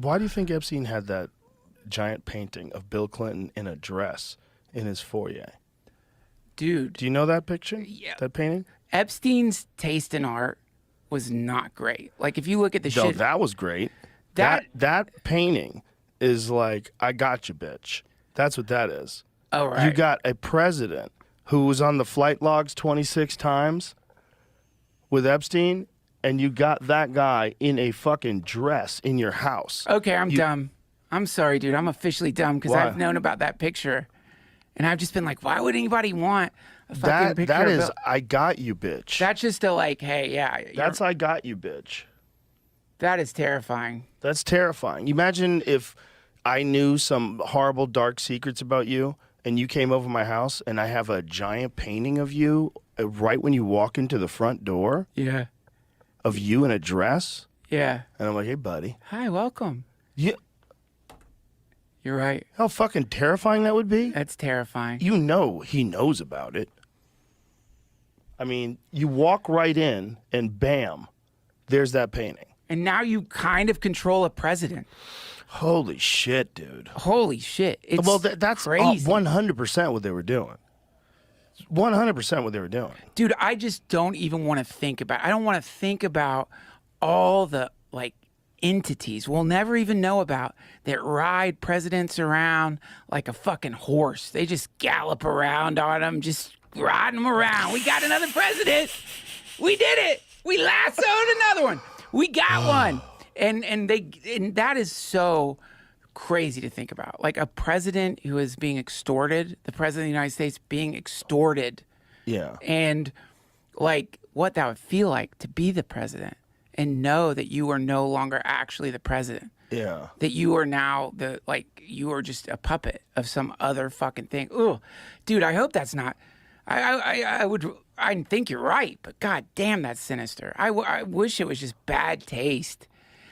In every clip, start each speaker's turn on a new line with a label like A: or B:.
A: Why do you think Epstein had that giant painting of Bill Clinton in a dress in his foyer?
B: Dude.
A: Do you know that picture?
B: Yeah.
A: That painting?
B: Epstein's taste in art was not great. Like, if you look at the
A: No,
B: shit...
A: that was great.
B: That
A: painting is like, I got you, bitch. That's what that is.
B: Oh, right.
A: You got a president who was on the flight logs 26 times with Epstein, and you got that guy in a fucking dress in your house.
B: Okay, I'm dumb. I'm sorry, dude. I'm officially dumb because
A: Why?
B: I've known about that picture. And I've just been like, why would anybody want a fucking picture
A: That
B: of
A: is,
B: Bill?
A: I got you, bitch.
B: That's just a like, hey, yeah.
A: That's I got you, bitch.
B: That is terrifying.
A: That's terrifying. Imagine if I knew some horrible, dark secrets about you, and you came over my house, and I have a giant painting of you right when you walk into the front door.
B: Yeah.
A: Of you in a dress.
B: Yeah.
A: And I'm like, hey, buddy.
B: Hi, welcome.
A: Yeah.
B: You're right.
A: How fucking terrifying that would be?
B: That's terrifying.
A: You know he knows about it. I mean, you walk right in, and bam, there's that painting.
B: And now you kind of control a president.
A: Holy shit, dude.
B: Holy shit. It's
A: that's
B: crazy.
A: 100% what they were doing. 100% what they were doing.
B: Dude, I just don't even want to think about it. I don't want to think about all the, like, entities we'll never even know about that ride presidents around like a fucking horse. They just gallop around on them, just riding them around. We got another president. We did it. We lassoed another one. We got one. And that is so crazy to think about. Like a president who is being extorted, the president of the United States being extorted.
A: Yeah.
B: And like what that would feel like to be the president and know that you are no longer actually the president.
A: Yeah.
B: That you are now you are just a puppet of some other fucking thing. Ooh, dude, I hope that's not, I think you're right, but god damn, that's sinister. I wish it was just bad taste.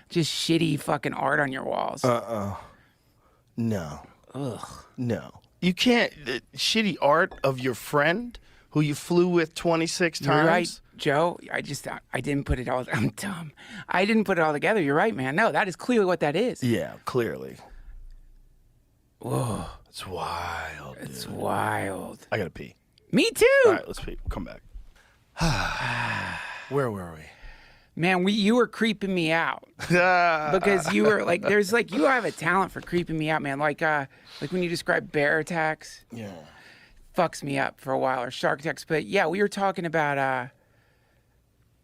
B: Just shitty fucking art on your walls.
A: No.
B: Ugh.
A: No. You can't, shitty art of your friend who you flew with 26 times.
B: You're right, Joe. I didn't put it all, I'm dumb. I didn't put it all together. You're right, man. No, that is clearly what that is.
A: Yeah, clearly.
B: Whoa.
A: It's wild.
B: It's
A: dude.
B: wild.
A: I gotta pee.
B: Me too.
A: All right, let's pee. We'll come back. Where were we?
B: Man, you were creeping me out because you were like, you have a talent for creeping me out, man. Like when you describe bear attacks,
A: Yeah.
B: fucks me up for a while, or shark attacks. But yeah, we were talking about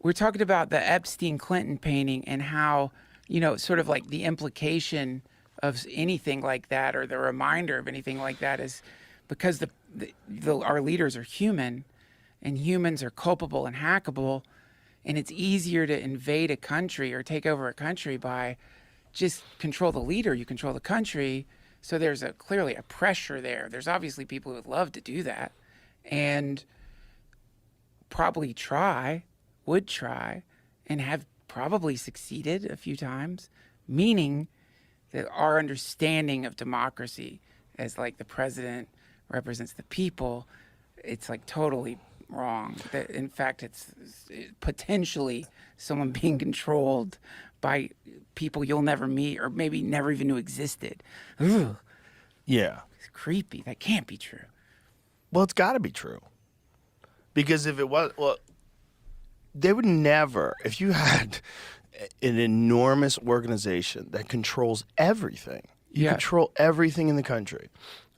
B: the Epstein Clinton painting and how, sort of like the implication of anything like that, or the reminder of anything like that, is because our leaders are human, and humans are culpable and hackable. And it's easier to invade a country or take over a country by just control the leader. You control the country. So there's clearly a pressure there. There's obviously people who would love to do that and probably would try, and have probably succeeded a few times, meaning that our understanding of democracy as like the president represents the people, it's like totally wrong. That in fact, it's potentially someone being controlled by people you'll never meet or maybe never even knew existed. Ugh.
A: Yeah.
B: It's creepy. That can't be true.
A: Well, it's got to be true. Because if it was, they would never, if you had an enormous organization that controls everything, you control everything in the country,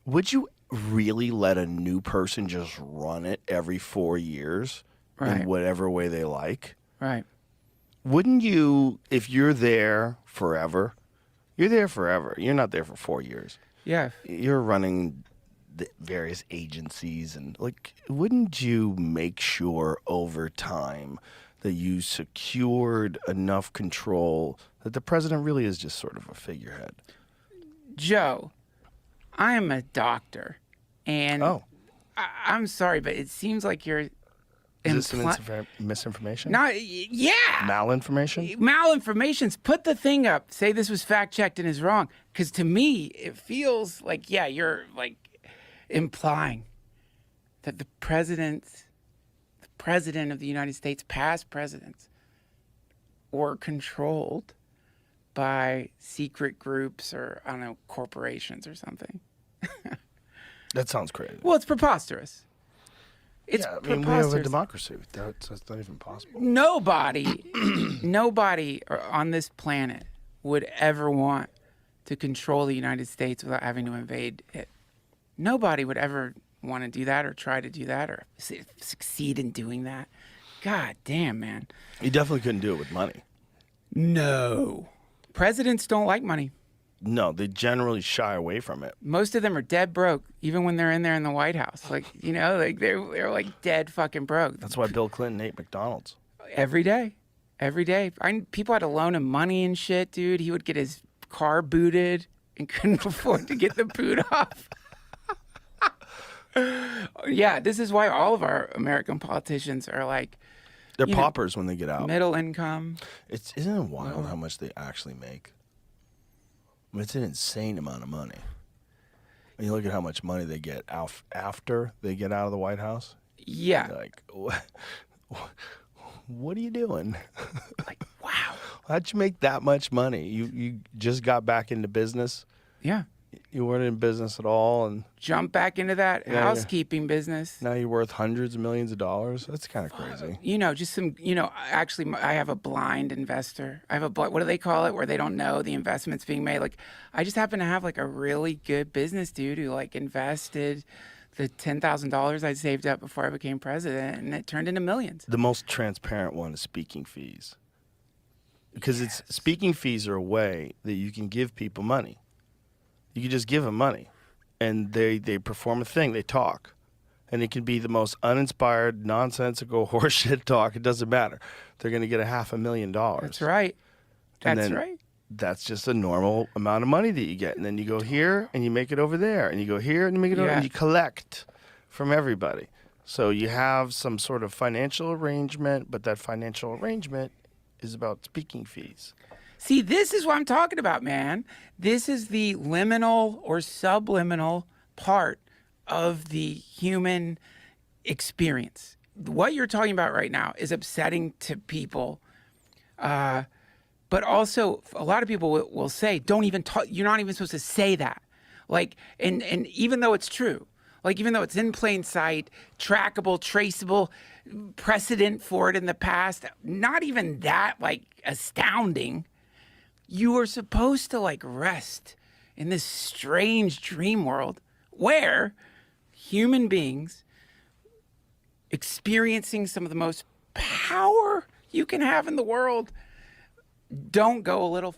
A: would you really let a new person just run it every 4 years in whatever way they like?
B: Right.
A: Wouldn't you, if you're there forever, you're there forever. You're not there for 4 years.
B: Yeah.
A: You're running the various agencies, and like, wouldn't you make sure over time that you secured enough control that the president really is just sort of a figurehead?
B: Joe, I am a doctor, and I'm sorry, but it seems like you're...
A: Is this some misinformation?
B: Yeah.
A: Malinformation?
B: Malinformation's put the thing up. Say this was fact-checked and is wrong. Because to me, it feels like, you're like implying that the president of the United States, past presidents, were controlled by secret groups or, I don't know, corporations or something.
A: That sounds crazy.
B: Well, it's preposterous. It's
A: yeah, I mean, we have a democracy. That's not even possible.
B: Nobody on this planet would ever want to control the United States without having to invade it. Nobody would ever want to do that or try to do that or succeed in doing that. God damn, man.
A: You definitely couldn't do it with money.
B: No. Presidents don't like money.
A: No, they generally shy away from it.
B: Most of them are dead broke, even when they're in there in the White House. Like, you know, like they're like dead fucking broke.
A: That's why Bill Clinton ate McDonald's.
B: Every day. People had to loan him money and shit, dude. He would get his car booted and couldn't afford to get the boot off. Yeah, this is why all of our American politicians are like,
A: they're paupers when they get out.
B: Middle income.
A: Isn't it wild how much they actually make? I mean, it's an insane amount of money. When you look at how much money they get after they get out of the White House.
B: Yeah.
A: You're like, what are you doing?
B: Like, wow.
A: How'd you make that much money? You just got back into business.
B: Yeah.
A: You weren't in business at all, and
B: jump back into that housekeeping business.
A: Now you're worth hundreds of millions of dollars. That's kind of crazy.
B: You know, just some. You know, actually, I have a blind investor. I have a what do they call it? Where they don't know the investments being made. Like, I just happen to have like a really good business dude who like invested the $10,000 I saved up before I became president, and it turned into millions.
A: The most transparent one is speaking fees, because speaking fees are a way that you can give people money. You can just give them money, and they perform a thing. They talk, and it can be the most uninspired, nonsensical horseshit talk. It doesn't matter. They're going to get $500,000.
B: That's right. That's right.
A: That's just a normal amount of money that you get, and then you go here and you make it over there, and you go here and you make it over, and you collect from everybody. So you have some sort of financial arrangement, but that financial arrangement is about speaking fees.
B: See, this is what I'm talking about, man. This is the liminal or subliminal part of the human experience. What you're talking about right now is upsetting to people, but also a lot of people will say, "Don't even talk. You're not even supposed to say that." Like, and even though it's true, like even though it's in plain sight, trackable, traceable, precedent for it in the past, not even that like astounding. You are supposed to like rest in this strange dream world where human beings experiencing some of the most power you can have in the world don't go a little